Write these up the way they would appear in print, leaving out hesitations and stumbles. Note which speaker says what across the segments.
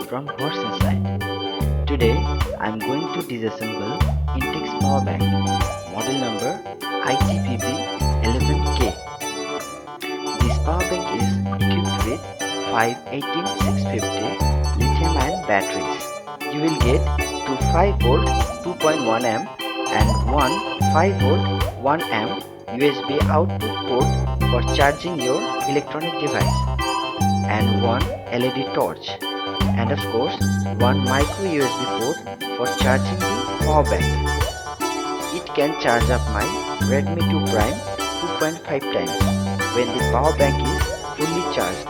Speaker 1: From What's Inside. Today I am going to disassemble Intex power bank, model number ITPB11K. This power bank is equipped with 5 18650 lithium-ion batteries. You will get two 5V 2.1 amp and one 5V 1 amp USB output port for charging your electronic device, and one LED torch, and of course one micro USB port for charging the power bank. It can charge up my Redmi 2 Prime 2.5 times when the power bank is fully charged.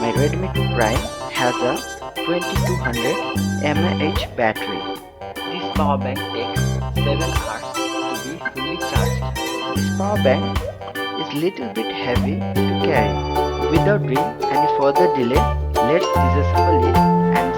Speaker 1: My Redmi 2 Prime has a 2200 mAh battery. This power bank takes 7 hours to be fully charged. This power bank is little bit heavy to carry. Without doing any further delay, let's disassemble it and